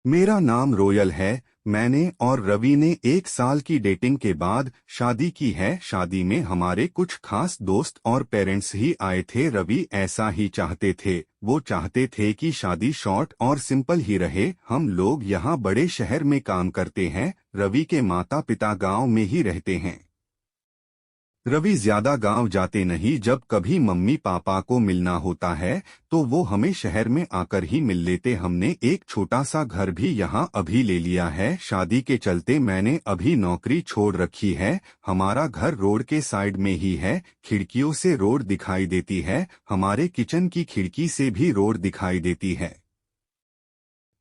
मेरा नाम रोयल है। मैंने और रवि ने 1 साल की डेटिंग के बाद शादी की है। शादी में हमारे कुछ खास दोस्त और पेरेंट्स ही आए थे। रवि ऐसा ही चाहते थे। वो चाहते थे कि शादी शॉर्ट और सिंपल ही रहे। हम लोग यहाँ बड़े शहर में काम करते हैं। रवि के माता पिता गांव में ही रहते हैं। रवि ज्यादा गांव जाते नहीं। जब कभी मम्मी पापा को मिलना होता है तो वो हमें शहर में आकर ही मिल लेते। हमने एक छोटा सा घर भी यहाँ अभी ले लिया है। शादी के चलते मैंने अभी नौकरी छोड़ रखी है। हमारा घर रोड के साइड में ही है। खिड़कियों से रोड दिखाई देती है। हमारे किचन की खिड़की से भी रोड दिखाई देती है।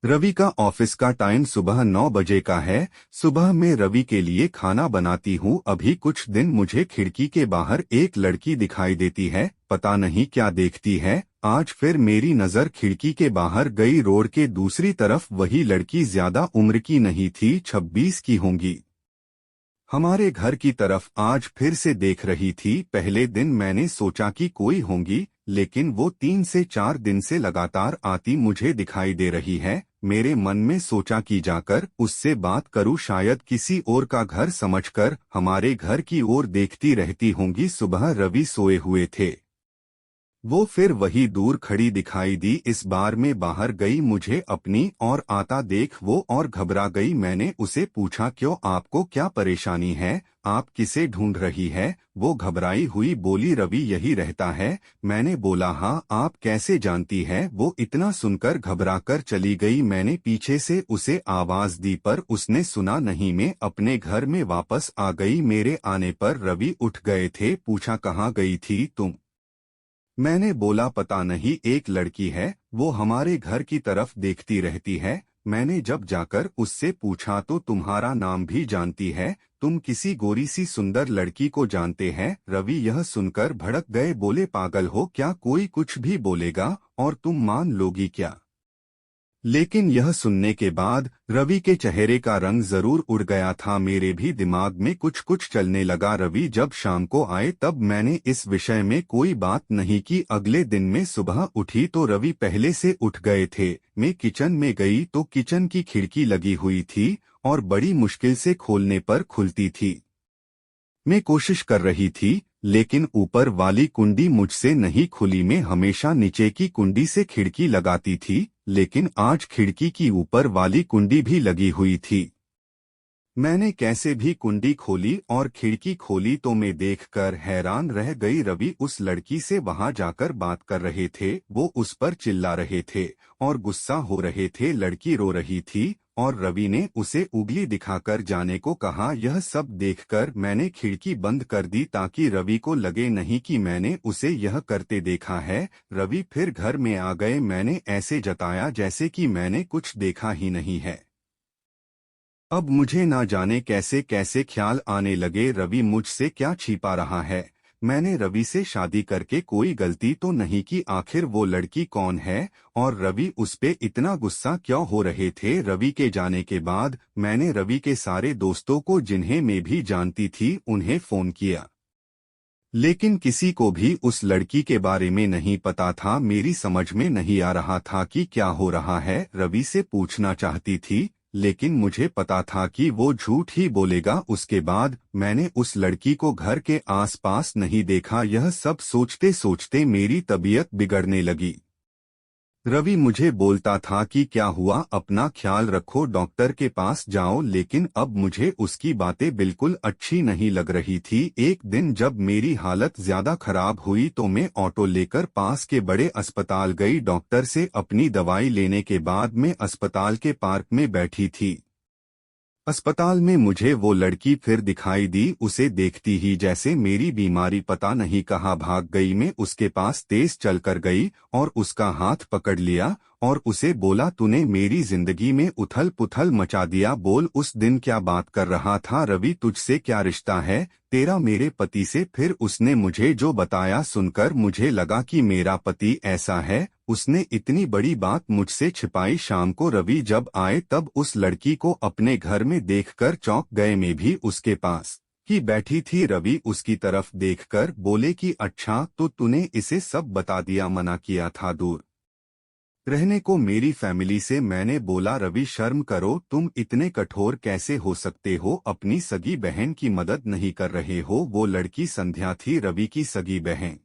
रवि का ऑफिस का टाइम सुबह 9 बजे का है। सुबह में रवि के लिए खाना बनाती हूँ। अभी कुछ दिन मुझे खिड़की के बाहर एक लड़की दिखाई देती है। पता नहीं क्या देखती है। आज फिर मेरी नजर खिड़की के बाहर गई। रोड के दूसरी तरफ वही लड़की ज्यादा उम्र की नहीं थी, 26 की होंगी। हमारे घर की तरफ आज फिर से देख रही थी। पहले दिन मैंने सोचा कि कोई होंगी, लेकिन वो 3 से 4 दिन से लगातार आती मुझे दिखाई दे रही है। मेरे मन में सोचा कि जाकर उससे बात करूं, शायद किसी और का घर समझकर हमारे घर की ओर देखती रहती होंगी। सुबह रवि सोए हुए थे। वो फिर वही दूर खड़ी दिखाई दी। इस बार में बाहर गई, मुझे अपनी और आता देख वो और घबरा गई। मैंने उसे पूछा, क्यों, आपको क्या परेशानी है? आप किसे ढूंढ रही है? वो घबराई हुई बोली, रवि यही रहता है। मैंने बोला, हाँ, आप कैसे जानती है? वो इतना सुनकर घबराकर चली गई। मैंने पीछे से उसे आवाज दी पर उसने सुना नहीं। मैं अपने घर में वापस आ गई। मेरे आने पर रवि उठ गए थे। पूछा, कहाँ गई थी तुम? मैंने बोला, पता नहीं, एक लड़की है, वो हमारे घर की तरफ देखती रहती है। मैंने जब जाकर उससे पूछा तो तुम्हारा नाम भी जानती है। तुम किसी गोरी सी सुंदर लड़की को जानते हैं? रवि यह सुनकर भड़क गए, बोले, पागल हो क्या? कोई कुछ भी बोलेगा और तुम मान लोगी क्या? लेकिन यह सुनने के बाद रवि के चेहरे का रंग जरूर उड़ गया था। मेरे भी दिमाग में कुछ कुछ चलने लगा। रवि जब शाम को आए तब मैंने इस विषय में कोई बात नहीं की। अगले दिन में सुबह उठी तो रवि पहले से उठ गए थे। मैं किचन में गई तो किचन की खिड़की लगी हुई थी और बड़ी मुश्किल से खोलने पर खुलती थी। मैं कोशिश कर रही थी, लेकिन ऊपर वाली कुंडी मुझसे नहीं खुली। मैं हमेशा नीचे की कुंडी से खिड़की लगाती थी, लेकिन आज खिड़की की ऊपर वाली कुंडी भी लगी हुई थी। मैंने कैसे भी कुंडी खोली और खिड़की खोली तो मैं देखकर हैरान रह गई। रवि उस लड़की से वहां जाकर बात कर रहे थे। वो उस पर चिल्ला रहे थे और गुस्सा हो रहे थे। लड़की रो रही थी और रवि ने उसे उंगली दिखाकर जाने को कहा। यह सब देखकर मैंने खिड़की बंद कर दी ताकि रवि को लगे नहीं कि मैंने उसे यह करते देखा है। रवि फिर घर में आ गए। मैंने ऐसे जताया जैसे कि मैंने कुछ देखा ही नहीं है। अब मुझे ना जाने कैसे कैसे ख्याल आने लगे, रवि मुझसे क्या छिपा रहा है? मैंने रवि से शादी करके कोई गलती तो नहीं की? आखिर वो लड़की कौन है और रवि उस पे इतना गुस्सा क्यों हो रहे थे? रवि के जाने के बाद मैंने रवि के सारे दोस्तों को, जिन्हें मैं भी जानती थी, उन्हें फोन किया, लेकिन किसी को भी उस लड़की के बारे में नहीं पता था। मेरी समझ में नहीं आ रहा था कि क्या हो रहा है। रवि से पूछना चाहती थी, लेकिन मुझे पता था कि वो झूठ ही बोलेगा। उसके बाद मैंने उस लड़की को घर के आसपास नहीं देखा। यह सब सोचते सोचते मेरी तबीयत बिगड़ने लगी। रवि मुझे बोलता था कि क्या हुआ, अपना ख्याल रखो, डॉक्टर के पास जाओ, लेकिन अब मुझे उसकी बातें बिल्कुल अच्छी नहीं लग रही थी। एक दिन जब मेरी हालत ज्यादा खराब हुई तो मैं ऑटो लेकर पास के बड़े अस्पताल गई। डॉक्टर से अपनी दवाई लेने के बाद मैं अस्पताल के पार्क में बैठी थी। अस्पताल में मुझे वो लड़की फिर दिखाई दी। उसे देखती ही जैसे मेरी बीमारी पता नहीं कहाँ भाग गई। मैं उसके पास तेज चलकर गई और उसका हाथ पकड़ लिया और उसे बोला, तूने मेरी जिंदगी में उथल पुथल मचा दिया। बोल, उस दिन क्या बात कर रहा था? रवि, तुझसे क्या रिश्ता है तेरा मेरे पति से? फिर उसने मुझे जो बताया सुनकर मुझे लगा कि मेरा पति ऐसा है। उसने इतनी बड़ी बात मुझसे छिपाई। शाम को रवि जब आए तब उस लड़की को अपने घर में देखकर चौंक गए। मैं भी उसके पास ही बैठी थी। रवि उसकी तरफ देखकर बोले कि अच्छा, तो तूने इसे सब बता दिया, मना किया था दूर रहने को मेरी फैमिली से। मैंने बोला रवि शर्म करो, तुम इतने कठोर कैसे हो सकते हो, अपनी सगी बहन की मदद नहीं कर रहे हो। वो लड़की संध्या थी, रवि की सगी बहन।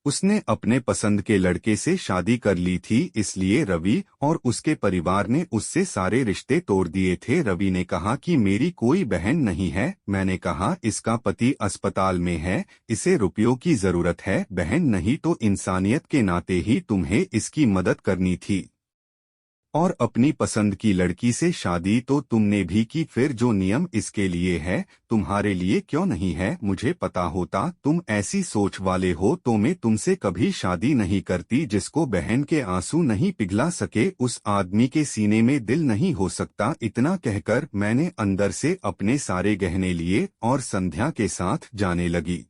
उसने अपने पसंद के लड़के से शादी कर ली थी, इसलिए रवि और उसके परिवार ने उससे सारे रिश्ते तोड़ दिए थे। रवि ने कहा कि मेरी कोई बहन नहीं है। मैंने कहा इसका पति अस्पताल में है, इसे रुपयों की जरूरत है, बहन नहीं तो इंसानियत के नाते ही तुम्हें इसकी मदद करनी थी। और अपनी पसंद की लड़की से शादी तो तुमने भी की, फिर जो नियम इसके लिए है तुम्हारे लिए क्यों नहीं है? मुझे पता होता तुम ऐसी सोच वाले हो तो मैं तुमसे कभी शादी नहीं करती। जिसको बहन के आंसू नहीं पिघला सके उस आदमी के सीने में दिल नहीं हो सकता। इतना कहकर मैंने अंदर से अपने सारे गहने लिए और संध्या के साथ जाने लगी।